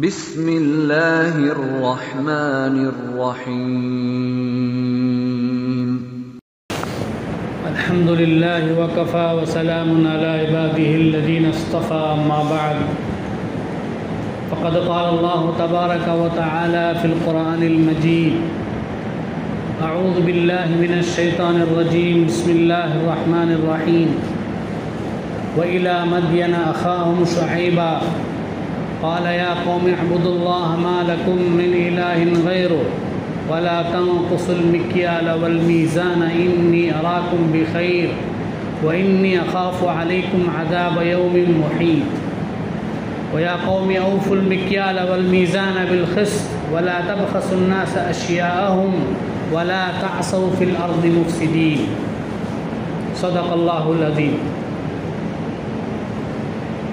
بسم اللہ الرحمن الرحیم الحمد للہ وکفى وسلام علی عباده الذین اصطفى اما بعد فقد قال اللہ تبارک وتعالی فی القرآن المجید اعوذ باللہ من الشیطان الرجیم بسم اللہ الرحمن الرحیم وإلى مدین اخاهم شعیبا قال يا قوم اعبدوا الله ما لكم من إله غيره ولا تنقصوا المكيال والميزان إني أراكم بخير وإني أخاف عليكم عذاب يوم محيط ويا قوم أوفوا المكيال والميزان بالقسط ولا تبخسوا الناس أشياءهم ولا تعصوا في الأرض مفسدين صدق الله العظيم.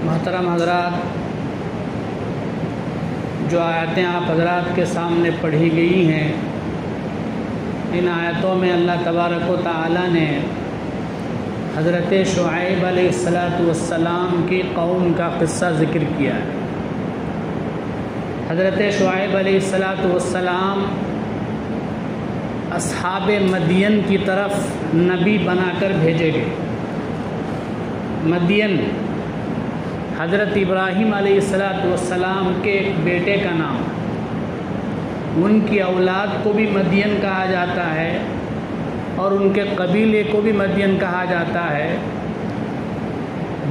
محترم حضرات، جو آیتیں آپ حضرات کے سامنے پڑھی گئی ہیں، ان آیتوں میں اللہ تبارک و تعالی نے حضرت شعیب علیہ السلام کی قوم کا قصہ ذکر کیا ہے. حضرت شعیب علیہ السلام اصحاب مدین کی طرف نبی بنا کر بھیجے گئے. مدین حضرت ابراہیم علیہ السلام کے ایک بیٹے کا نام، ان کی اولاد کو بھی مدین کہا جاتا ہے اور ان کے قبیلے کو بھی مدین کہا جاتا ہے.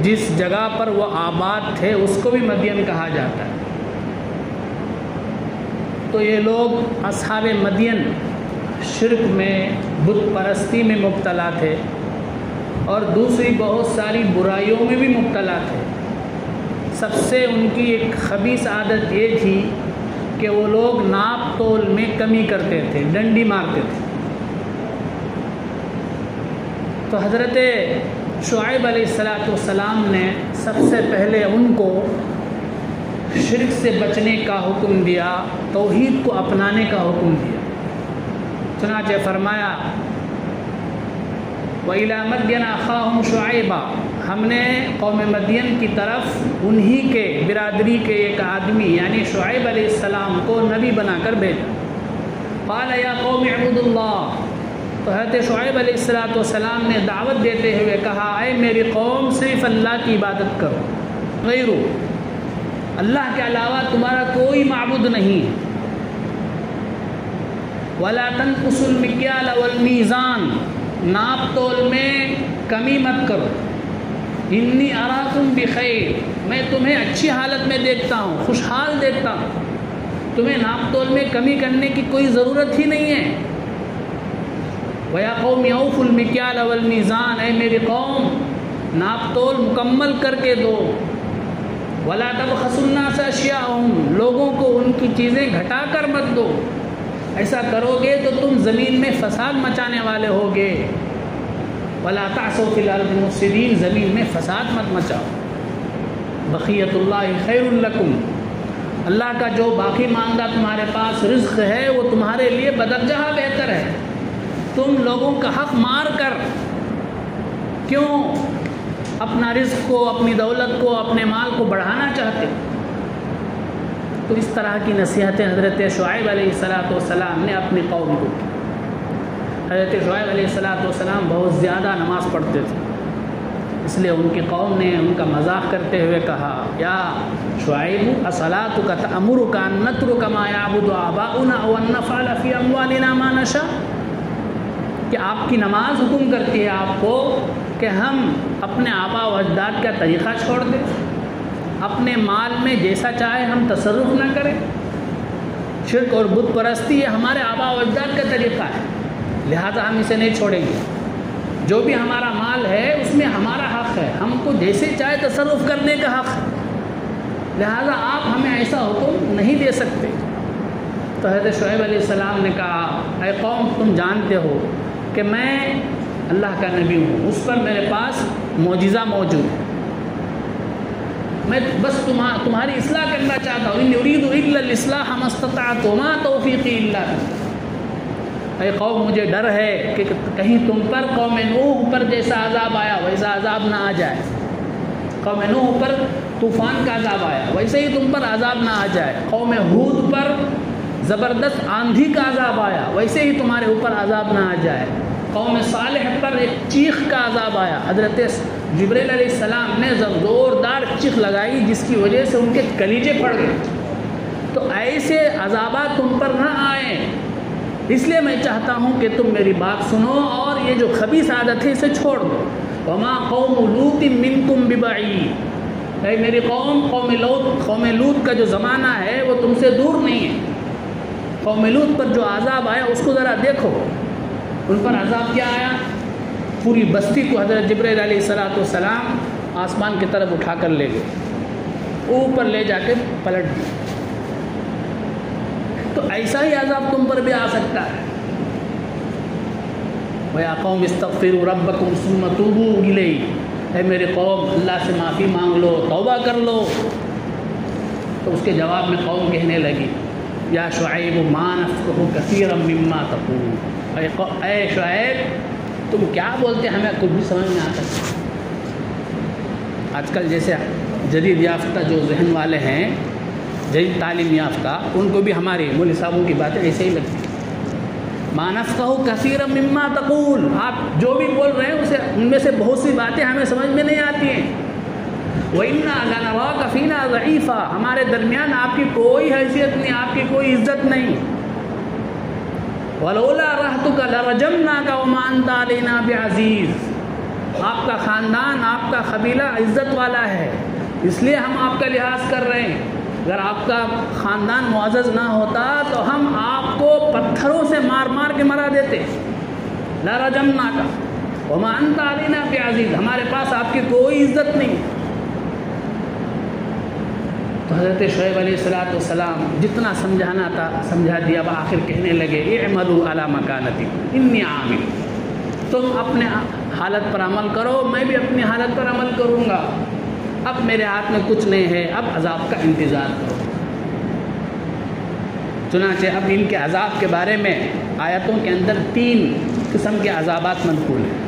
جس جگہ پر وہ آباد تھے اس کو بھی مدین کہا جاتا ہے. تو یہ لوگ اصحاب مدین شرک میں، بت پرستی میں مبتلا تھے اور دوسری بہت ساری برائیوں میں بھی مبتلا تھے. سب سے ان کی ایک خبیث عادت یہ تھی کہ وہ لوگ ناپ تول میں کمی کرتے تھے، ڈنڈی مارتے تھے. تو حضرت شعیب علیہ السلام نے سب سے پہلے ان کو شرک سے بچنے کا حکم دیا، توحید کو اپنانے کا حکم دیا. چنانچہ فرمایا وَإِلَى مَدْيَنَ أَخَاهُمْ شُعَيْبًا، ہم نے قوم مدین کی طرف انہی کے برادری کے ایک آدمی یعنی شعیب علیہ السلام کو نبی بنا کر بھیجا. قال یا قوم اعبدوا اللہ، تو حضرت شعیب علیہ السلام نے دعوت دیتے ہوئے کہا اے میری قوم، صرف اللہ کی عبادت کرو، غیرو، اللہ کے علاوہ تمہارا کوئی معبود نہیں. ولا تنقصوا المکیال والمیزان، ناپ تول میں کمی مت کرو. انی اراکم بخیر، میں تمہیں اچھی حالت میں دیکھتا ہوں، خوشحال دیکھتا ہوں، تمہیں ناپ تول میں کمی کرنے کی کوئی ضرورت ہی نہیں ہے. وَيَا قَوْمِ أَوْفُوا الْمِكْيَالَ وَالْمِيزَانَ، اے میری قوم ناپ تول مکمل کر کے دو. وَلَا تَبْخَسُوا النَّاسَ أَشْيَاءَهُمْ، لوگوں کو ان کی چیزیں گھٹا کر مت دو. ایسا کرو گے تو تم زمین میں فساد مچانے والے ہوگے. وَلَا تَعْصَوْا فِي الْأَرْضِ مُفْسِدِينَ، زمین میں فساد مت مچاؤ. بقیۃ اللہ خیر لکم، اللہ کا جو باقی ماندہ تمہارے پاس رزق ہے وہ تمہارے لیے بدرجہ بہتر ہے. تم لوگوں کا حق مار کر کیوں اپنا رزق کو، اپنی دولت کو، اپنے مال کو بڑھانا چاہتے؟ تو اس طرح کی نصیحتیں حضرت شعیب علیہ السلام نے اپنی قوم کو کی. حضرت شعیب علیہ السلام بہت زیادہ نماز پڑھتے تھے، اس لیے ان کی قوم نے ان کا مذاق کرتے ہوئے کہا یا شعیب اصلاتک تأمرک ان نترک ما یعبد آباؤنا او ان نفعل فی اموالنا ما نشاء، کہ آپ کی نماز حکم کرتی ہے آپ کو کہ ہم اپنے آبا و اجداد کا طریقہ چھوڑ دیں، اپنے مال میں جیسا چاہے ہم تصرف نہ کریں. شرک اور بت پرستی یہ ہمارے آبا و اجداد کا طریقہ ہے، لہذا ہم اسے نہیں چھوڑیں گے. جو بھی ہمارا مال ہے اس میں ہمارا حق ہے، ہم کو جیسے چاہے تصرف کرنے کا حق ہے، لہذا آپ ہمیں ایسا حکم نہیں دے سکتے. تو حضرت شعیب علیہ السلام نے کہا اے قوم، تم جانتے ہو کہ میں اللہ کا نبی ہوں، اس پر میرے پاس معجزہ موجود ہے، میں بس تمہاری اصلاح کرنا چاہتا ہوں. ان اريد الا الاصلاح ما استطعت وما توفیقی الا باللہ. اے قوم، مجھے ڈر ہے کہ کہیں تم پر قوم نوح پر جیسا عذاب آیا ویسا عذاب نہ آ جائے. قوم نوح پر طوفان کا عذاب آیا، ویسے ہی تم پر عذاب نہ آ جائے۔ قوم ہود پر زبردست آندھی کا عذاب آیا، ویسے ہی تمہارے اوپر عذاب نہ آ جائے۔ قوم صالح پر ایک چیخ کا عذاب آیا، حضرت جبریل علیہ السلام نے زوردار چیخ لگائی جس کی وجہ سے ان کے کلیجے پھٹ گئے۔ تو ایسے عذابات تم پر نہ آئیں، اس لیے میں چاہتا ہوں کہ تم میری بات سنو اور یہ جو خبیث عادت ہے اسے چھوڑ دو۔ وما قوم لوط منکم ببعید، اے میری قوم لوط کا جو زمانہ ہے وہ تم سے دور نہیں ہے۔ قوم لوط پر جو عذاب آیا اس کو ذرا دیکھو، ان پر عذاب کیا آیا؟ پوری بستی کو حضرت جبرائیل علیہ السلام آسمان کی طرف اٹھا کر لے گئے، اوپر لے جا کے پلٹ دی۔ تو ایسا ہی عذاب تم پر بھی آ سکتا ہے۔ وَيَا قَوْمِ اسْتَغْفِرُوا رَبَّكُمْ ثُمَّ تُوبُوا إِلَيْهِ، اے میرے قوم اللہ سے معافی مانگ لو، توبہ کر لو۔ تو اس کے جواب میں قوم کہنے لگی یا شعیب ما نفقه كثيرا مما تقول، اے شعیب تم کیا بولتے ہمیں کچھ بھی سمجھ نہیں آتا۔ آج کل جیسے جدید یافتہ جو ذہن والے ہیں، جدید تعلیم یافتہ، ان کو بھی ہمارے مولوی صاحبوں کی باتیں ایسے ہی لگتی ہیں۔ ما نفقه كثيرا مما تقول، آپ جو بھی بول رہے ہیں اسے ان میں سے بہت سی باتیں ہمیں سمجھ میں نہیں آتی ہیں۔ وَإِنَّا لَنَرَاكَ فِينَا ضَعِيفًا، ہمارے درمیان آپ کی کوئی حیثیت نہیں، آپ کی کوئی عزت نہیں۔ وَلَوْلَا رَحْتُكَ لَرَجَمْنَاكَ وَمَا أَنْتَ عَلَيْنَا بِعَزِيزٍ، آپ کا خاندان، آپ کا قبیلہ عزت والا ہے، اس لیے ہم آپ کا لحاظ کر رہے ہیں۔ اگر آپ کا خاندان معزز نہ ہوتا تو ہم آپ کو پتھروں سے مار مار کے مرا دیتے۔ لَرَجَمْنَاكَ وَمَا أَنْتَ عَلَيْنَا بِعَزِيزٍ، ہمارے پاس آپ کی کوئی عزت نہیں۔ تو حضرت شعیب علیہ السلام جتنا سمجھانا تھا سمجھا دیا، اب آخر کہنے لگے اعملوا علی مکانتکم انی عامل، تم اپنے حالت پر عمل کرو، میں بھی اپنی حالت پر عمل کروں گا، اب میرے ہاتھ میں کچھ نہیں ہے، اب عذاب کا انتظار کرو۔ چنانچہ اب ان کے عذاب کے بارے میں آیتوں کے اندر 3 قسم کے عذابات منقول ہیں۔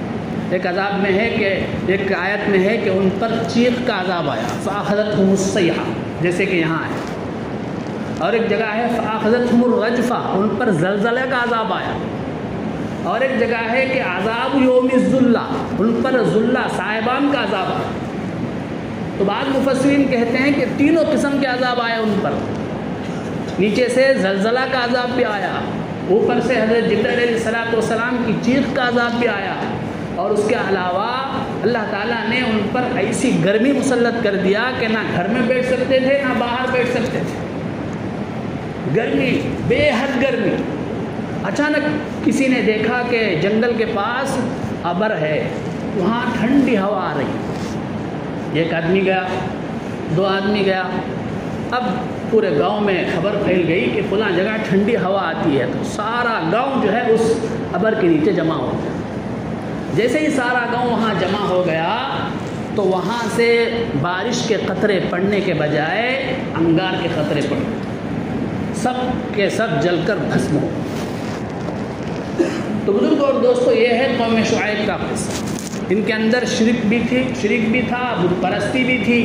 ایک عذاب میں ہے کہ ایک آیت میں ہے کہ ان پر چیخ کا عذاب آیا، فأخذتهم الصیحہ، جیسے کہ یہاں ہے، اور ایک جگہ ہے فأخذتهم الرجفہ، ان پر زلزلہ کا عذاب آیا، اور ایک جگہ ہے کہ عذاب یوم الذلہ، ان پر ذلہ صاحبان کا عذاب آیا۔ تو بعض مفسرین کہتے ہیں کہ تینوں قسم کے عذاب آئے ان پر، نیچے سے زلزلہ کا عذاب بھی آیا، اوپر سے حضرت جبرائیل علیہ السلام کی چیخ کا عذاب بھی آیا، اور اس کے علاوہ اللہ تعالیٰ نے ان پر ایسی گرمی مسلط کر دیا کہ نہ گھر میں بیٹھ سکتے تھے نہ باہر بیٹھ سکتے تھے، گرمی، بے حد گرمی۔ اچانک کسی نے دیکھا کہ جنگل کے پاس ابر ہے، وہاں ٹھنڈی ہوا آ رہی، ایک آدمی گیا، 2 آدمی گیا، اب پورے گاؤں میں خبر پھیل گئی کہ فلاں جگہ ٹھنڈی ہوا آتی ہے، تو سارا گاؤں جو ہے اس ابر کے نیچے جمع ہو گیا۔ جیسے ہی سارا گاؤں وہاں جمع ہو گیا تو وہاں سے بارش کے قطرے پڑنے کے بجائے انگار کے قطرے پڑ گئے، سب کے سب جل کر بھسم ہو۔ تو بزرگ اور دوستو، یہ ہے قوم شعیب کا قصہ۔ ان کے اندر شرک بھی تھا، بت پرستی بھی تھی،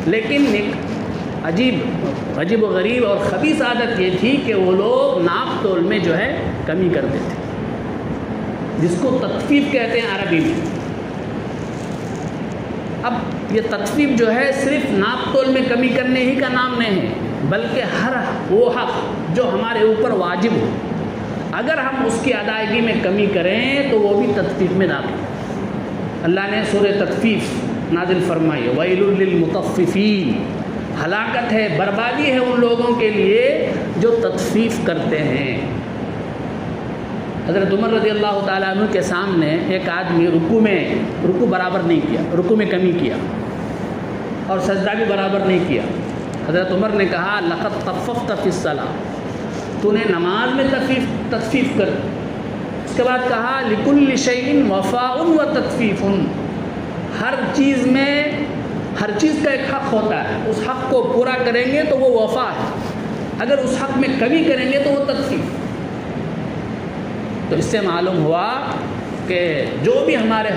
لیکن ایک عجیب و غریب اور خبیث عادت یہ تھی کہ وہ لوگ ناپ تول میں جو ہے کمی کرتے تھے، جس کو تطفیف کہتے ہیں عربی میں۔ اب یہ تطفیف جو ہے صرف ناپ تول میں کمی کرنے ہی کا نام نہیں ہے، بلکہ ہر وہ حق جو ہمارے اوپر واجب ہو، اگر ہم اس کی ادائیگی میں کمی کریں تو وہ بھی تطفیف میں داخل ہے۔ اللہ نے سورہ تطفیف نازل فرمائی، ویل للمطففین، ہلاکت ہے، بربادی ہے ان لوگوں کے لیے جو تطفیف کرتے ہیں۔ حضرت عمر رضی اللہ تعالیٰ عنہ کے سامنے ایک آدمی رکوع برابر نہیں کیا، رکوع میں کمی کیا، اور سجدہ بھی برابر نہیں کیا۔ حضرت عمر نے کہا لقد طففت فی الصلاۃ، تو نے نماز میں تطفیف کر۔ اس کے بعد کہا لکل شیء وفاء و تطفیف، ہر چیز کا ایک حق ہوتا ہے، اس حق کو پورا کریں گے تو وہ وفا ہے، اگر اس حق میں کمی کریں گے تو وہ تطفیف۔ تو اس سے معلوم ہوا کہ جو بھی ہمارے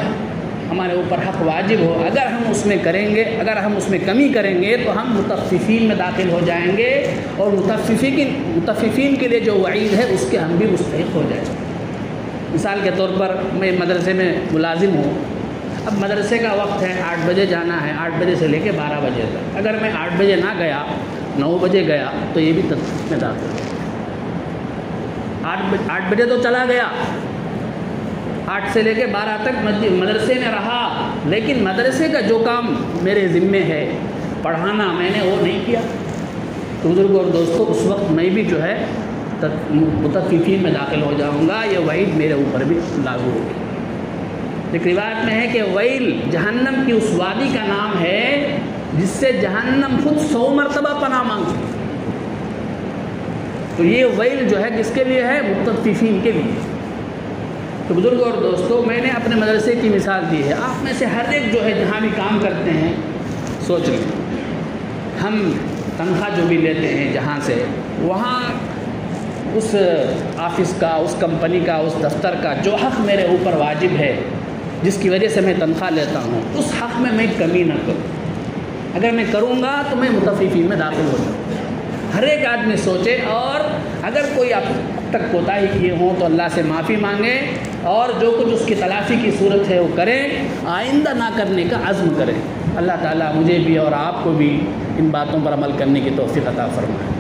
ہمارے اوپر حق واجب ہو، اگر ہم اس میں کریں گے، اگر ہم اس میں کمی کریں گے تو ہم مطففین میں داخل ہو جائیں گے، اور مطففین کے لیے جو وعید ہے اس کے ہم بھی مستحق ہو جائیں گے۔ مثال کے طور پر میں مدرسے میں ملازم ہوں، اب مدرسے کا وقت ہے 8 بجے جانا ہے، 8 بجے سے لے کے 12 بجے تک، اگر میں 8 بجے نہ گیا، 9 بجے گیا تو یہ بھی تطبیق میں داخل ہے۔ 8 بجے تو چلا گیا، 8 سے لے کے 12 تک مدرسے میں رہا، لیکن مدرسے کا جو کام میرے ذمے ہے پڑھانا، میں نے وہ نہیں کیا، تو بزرگوں اور دوستوں اس وقت میں بھی جو ہے مطففین میں داخل ہو جاؤں گا، یہ وعید میرے اوپر بھی لاگو ہوگی۔ ایک روایت میں ہے کہ ویل جہنم کی اس وادی کا نام ہے جس سے جہنم خود 100 مرتبہ پناہ مانگتی، تو یہ ویل جو ہے کس کے لیے ہے؟ مطففین کے لیے۔ تو بزرگوں اور دوستوں، میں نے اپنے مدرسے کی مثال دی ہے، آپ میں سے ہر ایک جو ہے جہاں بھی کام کرتے ہیں سوچ لیں، ہم تنخواہ جو بھی لیتے ہیں جہاں سے، وہاں اس آفس کا، اس کمپنی کا، اس دفتر کا جو حق میرے اوپر واجب ہے، جس کی وجہ سے میں تنخواہ لیتا ہوں، اس حق میں کمی نہ کروں، اگر میں کروں گا تو میں مطففین میں داخل ہو جاؤں۔ ہر ایک آدمی سوچے، اور اگر کوئی اب تک کوتاہی کیے ہوں تو اللہ سے معافی مانگے، اور جو کچھ اس کی تلافی کی صورت ہے وہ کریں، آئندہ نہ کرنے کا عزم کریں۔ اللہ تعالیٰ مجھے بھی اور آپ کو بھی ان باتوں پر عمل کرنے کی توفیق عطا فرمائے۔